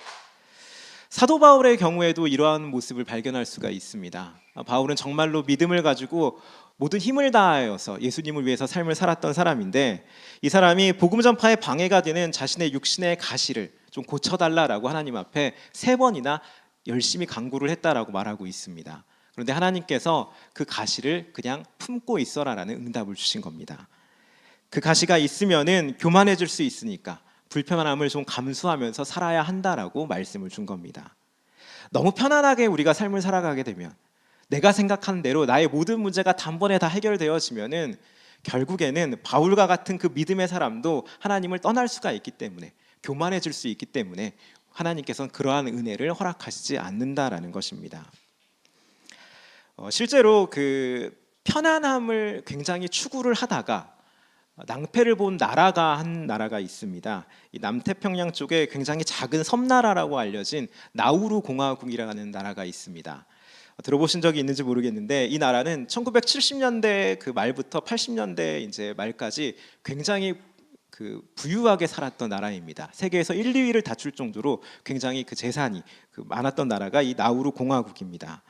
사도 바울의 경우에도 이러한 모습을 발견할 수가 있습니다. 바울은 정말로 믿음을 가지고 모든 힘을 다하여서 예수님을 위해서 삶을 살았던 사람인데, 이 사람이 복음 전파에 방해가 되는 자신의 육신의 가시를 좀 고쳐달라라고 하나님 앞에 3번이나 열심히 간구를 했다라고 말하고 있습니다. 그런데 하나님께서 그 가시를 그냥 품고 있어라라는 응답을 주신 겁니다. 그 가시가 있으면은 교만해질 수 있으니까 불편함을 좀 감수하면서 살아야 한다라고 말씀을 준 겁니다. 너무 편안하게 우리가 삶을 살아가게 되면, 내가 생각하는 대로 나의 모든 문제가 단번에 다 해결되어지면은 결국에는 바울과 같은 그 믿음의 사람도 하나님을 떠날 수가 있기 때문에, 교만해질 수 있기 때문에 하나님께서는 그러한 은혜를 허락하시지 않는다라는 것입니다. 실제로 그 편안함을 굉장히 추구를 하다가 낭패를 본 한 나라가 있습니다. 이 남태평양 쪽에 굉장히 작은 섬나라라고 알려진 나우루 공화국이라는 나라가 있습니다. 들어보신 적이 있는지 모르겠는데, 이 나라는 1970년대 그 말부터 80년대 이제 말까지 굉장히 그 부유하게 살았던 나라입니다. 세계에서 1, 2위를 다툴 정도로 굉장히 그 재산이 많았던 나라가 이 나우루 공화국입니다.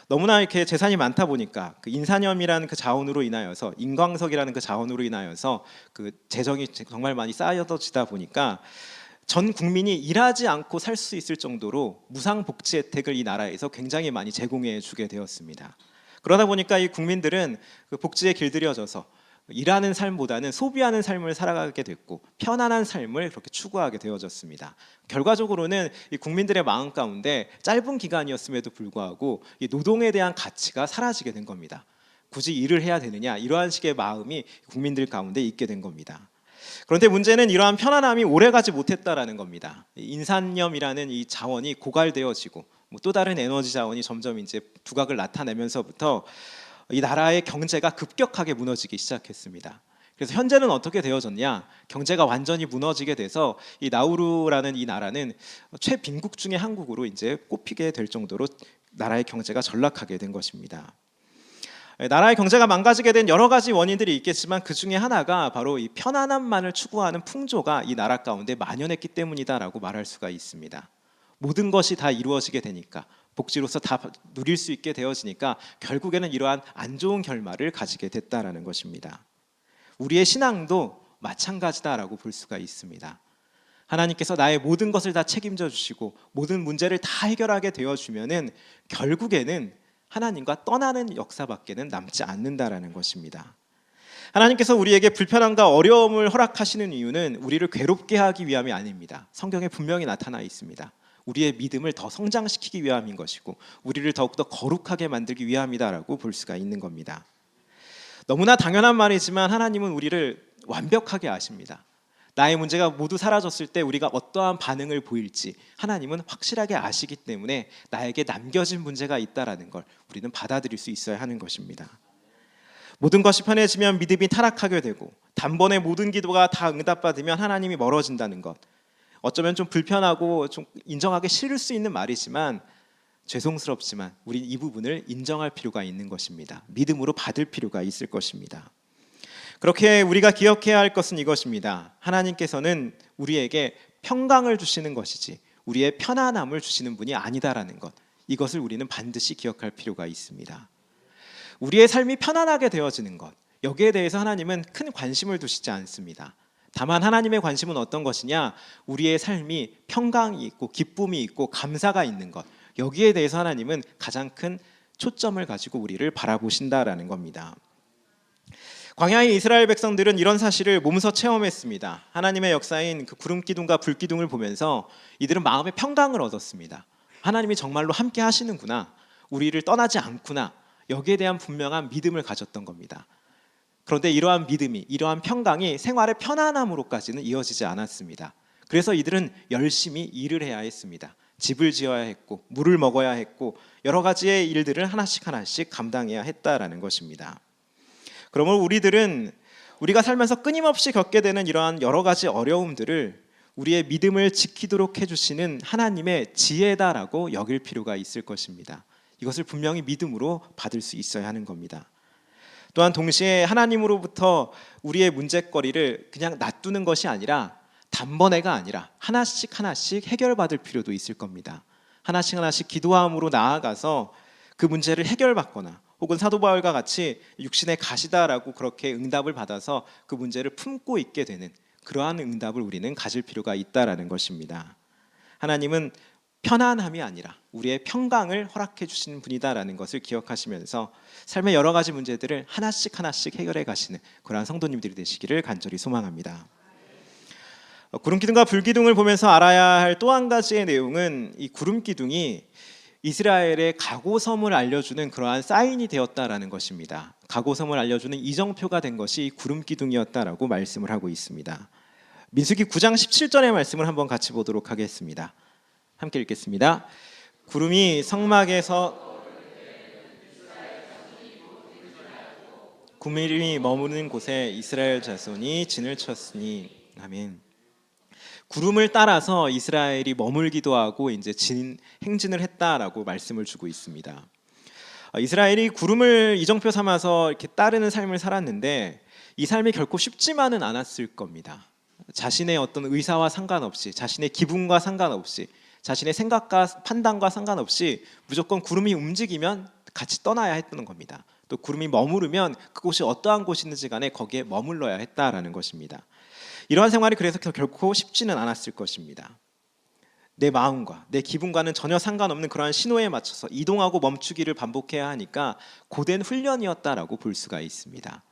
너무나 이렇게 재산이 많다 보니까 그 인산염이라는 그 자원으로 인하여서, 인광석이라는 그 자원으로 인하여서 그 재정이 정말 많이 쌓여지다 보니까 전 국민이 일하지 않고 살 수 있을 정도로 무상복지 혜택을 이 나라에서 굉장히 많이 제공해 주게 되었습니다. 그러다 보니까 이 국민들은 그 복지에 길들여져서 일하는 삶보다는 소비하는 삶을 살아가게 됐고 편안한 삶을 그렇게 추구하게 되어졌습니다. 결과적으로는 이 국민들의 마음 가운데 짧은 기간이었음에도 불구하고 이 노동에 대한 가치가 사라지게 된 겁니다. 굳이 일을 해야 되느냐, 이러한 식의 마음이 국민들 가운데 있게 된 겁니다. 그런데 문제는 이러한 편안함이 오래가지 못했다라는 겁니다. 인산염이라는 이 자원이 고갈되어지고 또 다른 에너지 자원이 점점 이제 두각을 나타내면서부터 이 나라의 경제가 급격하게 무너지기 시작했습니다. 그래서 현재는 어떻게 되어졌냐? 경제가 완전히 무너지게 돼서 이 나우루라는 이 나라는 최빈국 중의 한국으로 이제 꼽히게 될 정도로 나라의 경제가 전락하게 된 것입니다. 나라의 경제가 망가지게 된 여러 가지 원인들이 있겠지만 그 중에 하나가 바로 이 편안함만을 추구하는 풍조가 이 나라 가운데 만연했기 때문이다라고 말할 수가 있습니다. 모든 것이 다 이루어지게 되니까, 복지로서 다 누릴 수 있게 되어지니까 결국에는 이러한 안 좋은 결말을 가지게 됐다라는 것입니다. 우리의 신앙도 마찬가지다라고 볼 수가 있습니다. 하나님께서 나의 모든 것을 다 책임져 주시고 모든 문제를 다 해결하게 되어주면은 결국에는 하나님과 떠나는 역사밖에는 남지 않는다라는 것입니다. 하나님께서 우리에게 불편함과 어려움을 허락하시는 이유는 우리를 괴롭게 하기 위함이 아닙니다. 성경에 분명히 나타나 있습니다. 우리의 믿음을 더 성장시키기 위함인 것이고 우리를 더욱더 거룩하게 만들기 위함이다라고 볼 수가 있는 겁니다. 너무나 당연한 말이지만 하나님은 우리를 완벽하게 아십니다. 나의 문제가 모두 사라졌을 때 우리가 어떠한 반응을 보일지 하나님은 확실하게 아시기 때문에 나에게 남겨진 문제가 있다라는 걸 우리는 받아들일 수 있어야 하는 것입니다. 모든 것이 편해지면 믿음이 타락하게 되고 단번에 모든 기도가 다 응답받으면 하나님이 멀어진다는 것, 어쩌면 좀 불편하고 좀 인정하기 싫을 수 있는 말이지만 죄송스럽지만 우리 이 부분을 인정할 필요가 있는 것입니다. 믿음으로 받을 필요가 있을 것입니다. 그렇게 우리가 기억해야 할 것은 이것입니다. 하나님께서는 우리에게 평강을 주시는 것이지 우리의 편안함을 주시는 분이 아니다라는 것, 이것을 우리는 반드시 기억할 필요가 있습니다. 우리의 삶이 편안하게 되어지는 것, 여기에 대해서 하나님은 큰 관심을 두시지 않습니다. 다만 하나님의 관심은 어떤 것이냐, 우리의 삶이 평강이 있고 기쁨이 있고 감사가 있는 것, 여기에 대해서 하나님은 가장 큰 초점을 가지고 우리를 바라보신다라는 겁니다. 광야의 이스라엘 백성들은 이런 사실을 몸소 체험했습니다. 하나님의 역사인 그 구름 기둥과 불 기둥을 보면서 이들은 마음의 평강을 얻었습니다. 하나님이 정말로 함께 하시는구나, 우리를 떠나지 않구나, 여기에 대한 분명한 믿음을 가졌던 겁니다. 그런데 이러한 믿음이, 이러한 평강이 생활의 편안함으로까지는 이어지지 않았습니다. 그래서 이들은 열심히 일을 해야 했습니다. 집을 지어야 했고 물을 먹어야 했고 여러 가지의 일들을 하나씩 하나씩 감당해야 했다라는 것입니다. 그러므로 우리들은 우리가 살면서 끊임없이 겪게 되는 이러한 여러 가지 어려움들을 우리의 믿음을 지키도록 해주시는 하나님의 지혜다라고 여길 필요가 있을 것입니다. 이것을 분명히 믿음으로 받을 수 있어야 하는 겁니다. 또한 동시에 하나님으로부터 우리의 문제거리를 그냥 놔두는 것이 아니라 단번에가 아니라 하나씩 하나씩 해결받을 필요도 있을 겁니다. 하나씩 하나씩 기도함으로 나아가서 그 문제를 해결받거나 혹은 사도 바울과 같이 육신의 가시다라고 그렇게 응답을 받아서 그 문제를 품고 있게 되는 그러한 응답을 우리는 가질 필요가 있다라는 것입니다. 하나님은 편안함이 아니라 우리의 평강을 허락해 주시는 분이다라는 것을 기억하시면서 삶의 여러 가지 문제들을 하나씩 하나씩 해결해 가시는 그러한 성도님들이 되시기를 간절히 소망합니다. 구름 기둥과 불 기둥을 보면서 알아야 할 또 한 가지의 내용은 이 구름 기둥이 이스라엘의 가고섬을 알려주는 그러한 사인이 되었다라는 것입니다. 가고섬을 알려주는 이정표가 된 것이 구름 기둥이었다라고 말씀을 하고 있습니다. 민수기 9장 17절의 말씀을 한번 같이 보도록 하겠습니다. 함께 읽겠습니다. 구름이 성막에서 구름이 머무는 곳에 이스라엘 자손이 진을 쳤으니 아멘. 구름을 따라서 이스라엘이 머물기도 하고 이제 행진을 했다라고 말씀을 주고 있습니다. 이스라엘이 구름을 이정표 삼아서 이렇게 따르는 삶을 살았는데 이 삶이 결코 쉽지만은 않았을 겁니다. 자신의 어떤 의사와 상관없이, 자신의 기분과 상관없이, 자신의 생각과 판단과 상관없이 무조건 구름이 움직이면 같이 떠나야 했던 겁니다. 또 구름이 머무르면 그곳이 어떠한 곳이든지 간에 거기에 머물러야 했다라는 것입니다. 이러한 생활이 그래서 결코 쉽지는 않았을 것입니다. 내 마음과 내 기분과는 전혀 상관없는 그러한 신호에 맞춰서 이동하고 멈추기를 반복해야 하니까 고된 훈련이었다라고 볼 수가 있습니다.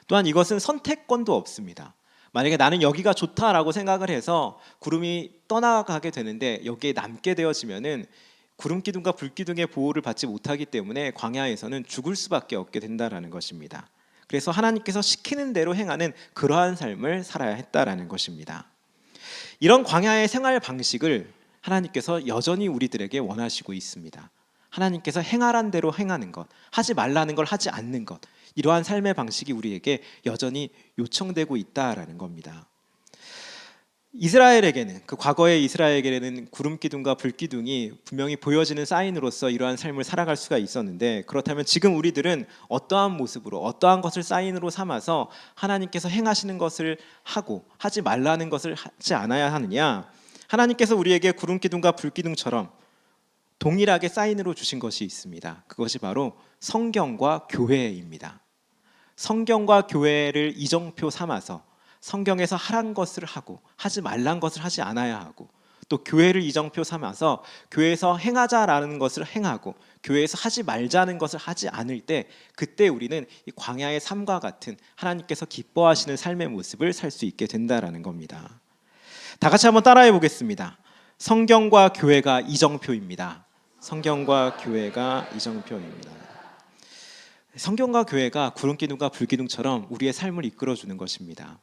또한 이것은 선택권도 없습니다. 만약에 나는 여기가 좋다라고 생각을 해서 구름이 떠나가게 되는데 여기에 남게 되어지면은 구름 기둥과 불 기둥의 보호를 받지 못하기 때문에 광야에서는 죽을 수밖에 없게 된다라는 것입니다. 그래서 하나님께서 시키는 대로 행하는 그러한 삶을 살아야 했다라는 것입니다. 이런 광야의 생활 방식을 하나님께서 여전히 우리들에게 원하시고 있습니다. 하나님께서 행하란 대로 행하는 것, 하지 말라는 걸 하지 않는 것, 이러한 삶의 방식이 우리에게 여전히 요청되고 있다라는 겁니다. 이스라엘에게는, 그 과거의 이스라엘에게는 구름 기둥과 불 기둥이 분명히 보여지는 사인으로서 이러한 삶을 살아갈 수가 있었는데, 그렇다면 지금 우리들은 어떠한 모습으로 어떠한 것을 사인으로 삼아서 하나님께서 행하시는 것을 하고 하지 말라는 것을 하지 않아야 하느냐? 하나님께서 우리에게 구름 기둥과 불 기둥처럼 동일하게 사인으로 주신 것이 있습니다. 그것이 바로 성경과 교회입니다. 성경과 교회를 이정표 삼아서 성경에서 하란 것을 하고 하지 말란 것을 하지 않아야 하고, 또 교회를 이정표 삼아서 교회에서 행하자라는 것을 행하고 교회에서 하지 말자는 것을 하지 않을 때, 그때 우리는 이 광야의 삶과 같은 하나님께서 기뻐하시는 삶의 모습을 살 수 있게 된다라는 겁니다. 다 같이 한번 따라해 보겠습니다. 성경과 교회가 이정표입니다. 성경과 교회가 이정표입니다. 성경과 교회가 구름 기둥과 불 기둥처럼 우리의 삶을 이끌어주는 것입니다.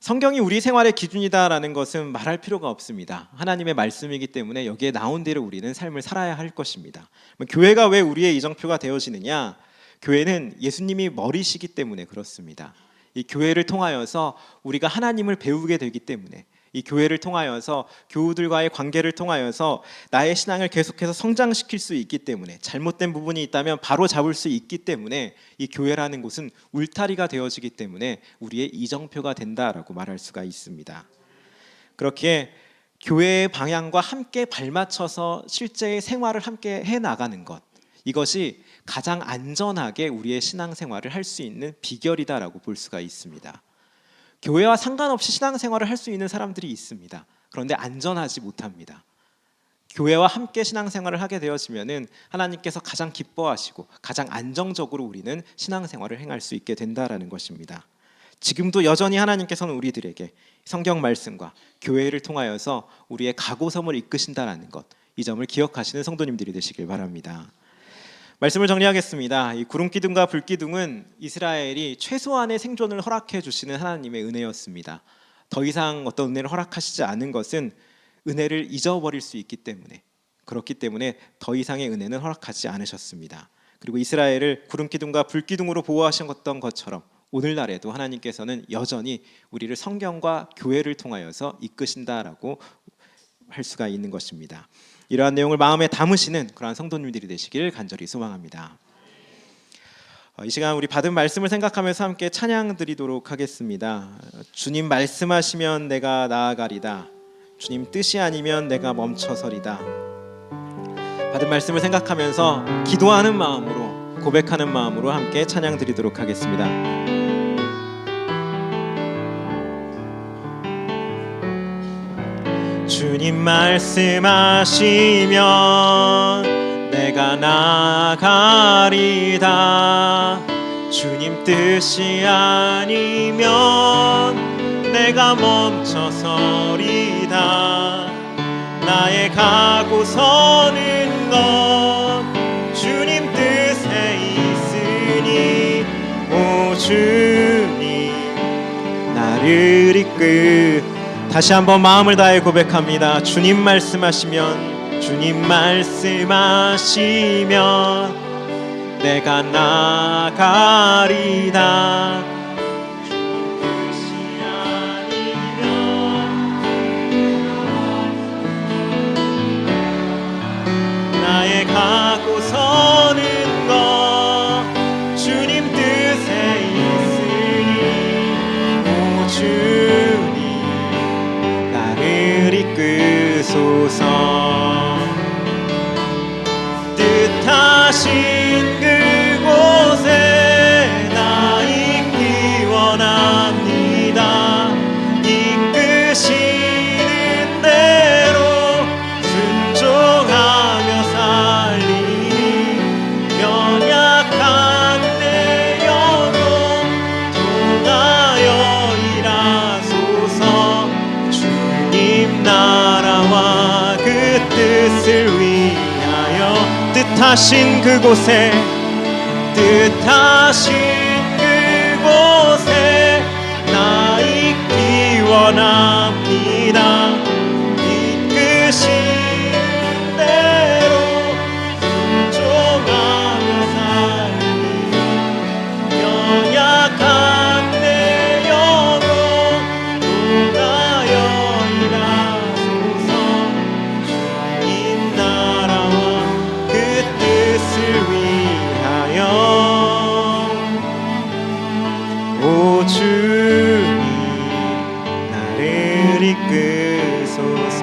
성경이 우리 생활의 기준이다라는 것은 말할 필요가 없습니다. 하나님의 말씀이기 때문에 여기에 나온 대로 우리는 삶을 살아야 할 것입니다. 교회가 왜 우리의 이정표가 되어지느냐? 교회는 예수님이 머리시기 때문에 그렇습니다. 이 교회를 통하여서 우리가 하나님을 배우게 되기 때문에, 이 교회를 통하여서 교우들과의 관계를 통하여서 나의 신앙을 계속해서 성장시킬 수 있기 때문에, 잘못된 부분이 있다면 바로 잡을 수 있기 때문에 이 교회라는 곳은 울타리가 되어지기 때문에 우리의 이정표가 된다라고 말할 수가 있습니다. 그렇게 교회의 방향과 함께 발맞춰서 실제의 생활을 함께 해나가는 것, 이것이 가장 안전하게 우리의 신앙생활을 할 수 있는 비결이다라고 볼 수가 있습니다. 교회와 상관없이 신앙생활을 할 수 있는 사람들이 있습니다. 그런데 안전하지 못합니다. 교회와 함께 신앙생활을 하게 되어지면은 하나님께서 가장 기뻐하시고 가장 안정적으로 우리는 신앙생활을 행할 수 있게 된다라는 것입니다. 지금도 여전히 하나님께서는 우리들에게 성경 말씀과 교회를 통하여서 우리의 가고섬을 이끄신다라는 것, 이 점을 기억하시는 성도님들이 되시길 바랍니다. 말씀을 정리하겠습니다. 이 구름 기둥과 불 기둥은 이스라엘이 최소한의 생존을 허락해 주시는 하나님의 은혜였습니다. 더 이상 어떤 은혜를 허락하시지 않은 것은 은혜를 잊어버릴 수 있기 때문에, 그렇기 때문에 더 이상의 은혜는 허락하지 않으셨습니다. 그리고 이스라엘을 구름 기둥과 불 기둥으로 보호하셨던 것처럼 오늘날에도 하나님께서는 여전히 우리를 성경과 교회를 통하여서 이끄신다라고 할 수가 있는 것입니다. 이러한 내용을 마음에 담으시는 그러한 성도님들이 되시길 간절히 소망합니다. 이 시간 우리 받은 말씀을 생각하면서 함께 찬양 드리도록 하겠습니다. 주님 말씀하시면 내가 나아가리다. 주님 뜻이 아니면 내가 멈춰서리다. 받은 말씀을 생각하면서 기도하는 마음으로, 고백하는 마음으로 함께 찬양 드리도록 하겠습니다. 주님 말씀하시면 내가 나아가리다. 주님 뜻이 아니면 내가 멈춰서리다. 나의 가고 서는 것 주님 뜻에 있으니 오 주님 나를 다시 한번 마음을 다해 고백합니다. 주님 말씀하시면, 주님 말씀하시면 내가 나아가리다. 주님 뜻이 아니면 나의 가고 서는 것 주님 뜻에 있으니 오 주님 나를 이끄소서. 뜻하신 그곳에 나 있기 원합니다. 이끄시는 대로 순종하며 살리니 연약한 내 영혼 통하여 일하소서. 주님 나라와 그 뜻을 위하여 뜻하신 그곳에 나 있기 원합니다. 이끄시는 대로 순종하며 살리니 연약한 내 영혼 통하여 일하소서. 주님 나라와 그 뜻을 위하여 오 주님 나를 이끄소서.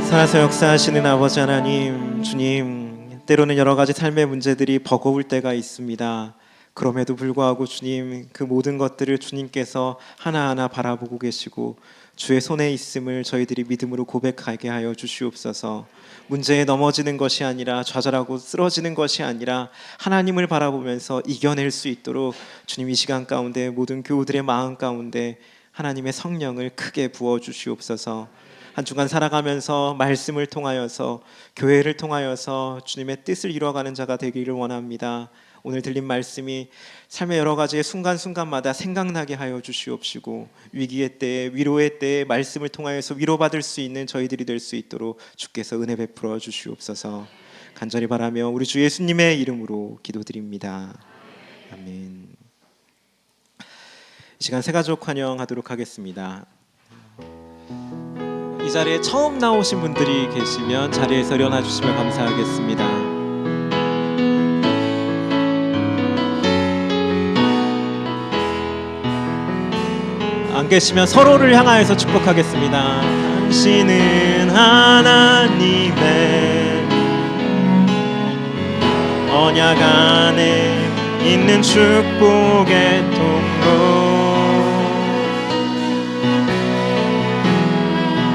살아서 역사하시는 아버지 하나님, 주님 때로는 여러 가지 삶의 문제들이 버거울 때가 있습니다. 그럼에도 불구하고 주님 그 모든 것들을 주님께서 하나하나 바라보고 계시고 주의 손에 있음을 저희들이 믿음으로 고백하게 하여 주시옵소서. 문제에 넘어지는 것이 아니라, 좌절하고 쓰러지는 것이 아니라 하나님을 바라보면서 이겨낼 수 있도록 주님 이 시간 가운데 모든 교우들의 마음 가운데 하나님의 성령을 크게 부어 주시옵소서. 한 주간 살아가면서 말씀을 통하여서, 교회를 통하여서 주님의 뜻을 이루어가는 자가 되기를 원합니다. 오늘 들린 말씀이 삶의 여러 가지의 순간순간마다 생각나게 하여 주시옵시고 위기의 때에, 위로의 때에 말씀을 통하여서 위로받을 수 있는 저희들이 될 수 있도록 주께서 은혜 베풀어 주시옵소서. 간절히 바라며 우리 주 예수님의 이름으로 기도드립니다. 아멘. 이 시간 새가족 환영하도록 하겠습니다. 이 자리에 처음 나오신 분들이 계시면 자리에서 일어나 주시면 감사하겠습니다. 안 계시면 서로를 향하여서 축복하겠습니다. 당신은 하나님의 언약 안에 있는 축복의 통로.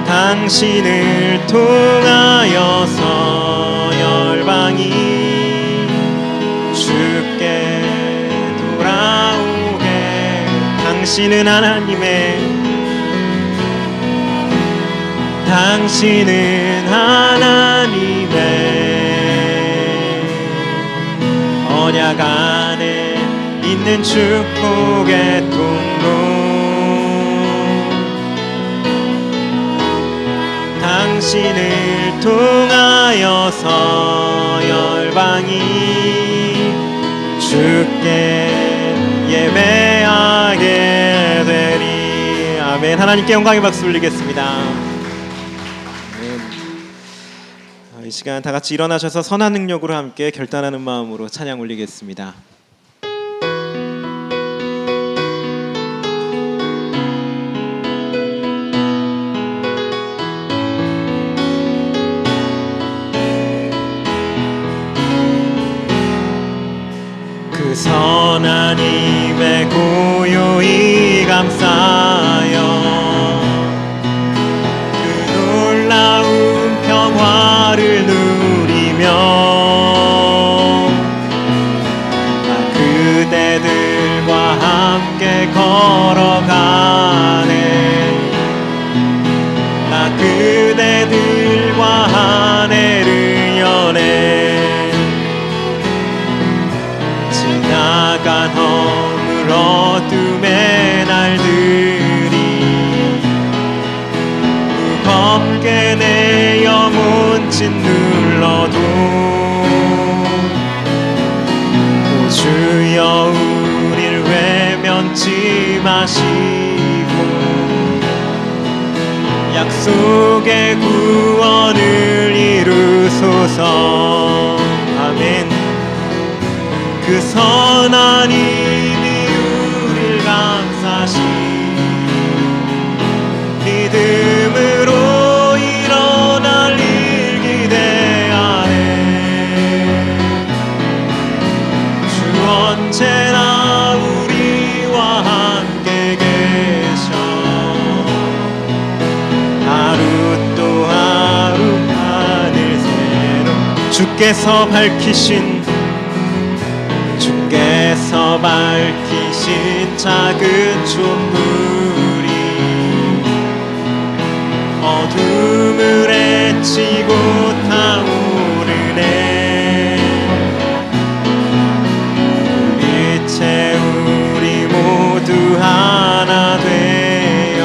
당신을 통하여서 열방이 주께 돌아오게. 당신은 하나님의 언약 안에 있는 축복의 통로. 당신을 통하여서 열방이 주께 예배하게 되리. 아멘. 하나님께 영광의 박수 올리겠습니다. 아멘. 이 시간 다 같이 일어나셔서 선한 능력으로 함께 결단하는 마음으로 찬양 올리겠습니다. 그 선한 힘에 고요히 감싸여 그 놀라운 평화를 누리며 나 그대들과 함께 걸어가네. 나 그대들과 한 해를 여네. 지나간 허물 어둠의 날들이 무겁게 내 영혼 짓눌러도 오 주여 우릴 외면치 마시고 약속의 구원을 이루소서. 아멘. 그 선한 힘이 우릴 감싸시 믿음으로 일어날 일 기대하네. 주 언제나 우리와 함께 계셔 하루 또 하루 하늘 새로 주께서 밝히신 작은 촛불이 어둠을 헤치고 타오르네. 빛에 우리 모두 하나 되어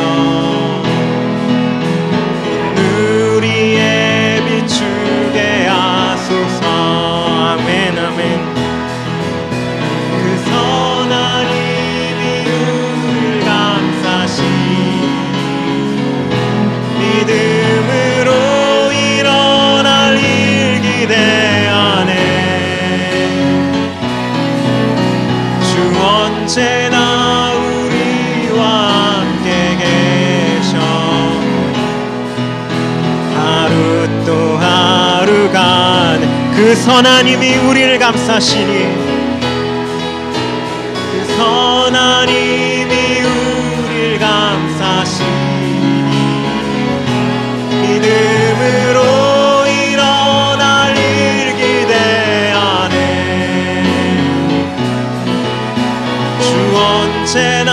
우리에 비추게 하소서. 아멘 아멘. 믿음으로 일어날 일 기대하네. 주 언제나 우리와 함께 계셔 하루 또 하루가 그 선한 힘이 우리를 감싸시니 그 선한 힘이 우리를 감싸시니 믿음으로 일어날 일 기대하네. 주 언제나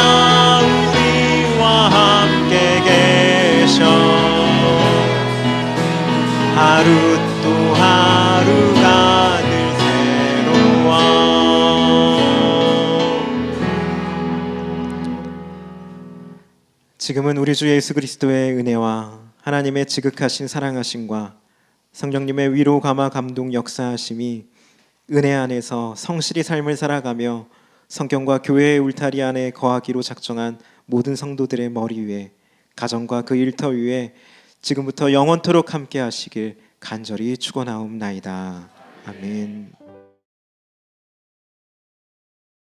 우리와 함께 계셔 하루 또 하루가 늘 새로워. 지금은 우리 주 예수 그리스도의 은혜와 하나님의 지극하신 사랑하심과 성령님의 위로 감화 감동 역사하심이 은혜 안에서 성실히 삶을 살아가며 성경과 교회의 울타리 안에 거하기로 작정한 모든 성도들의 머리 위에 가정과 그 일터 위에 지금부터 영원토록 함께 하시길 간절히 축원하옵나이다. 아멘.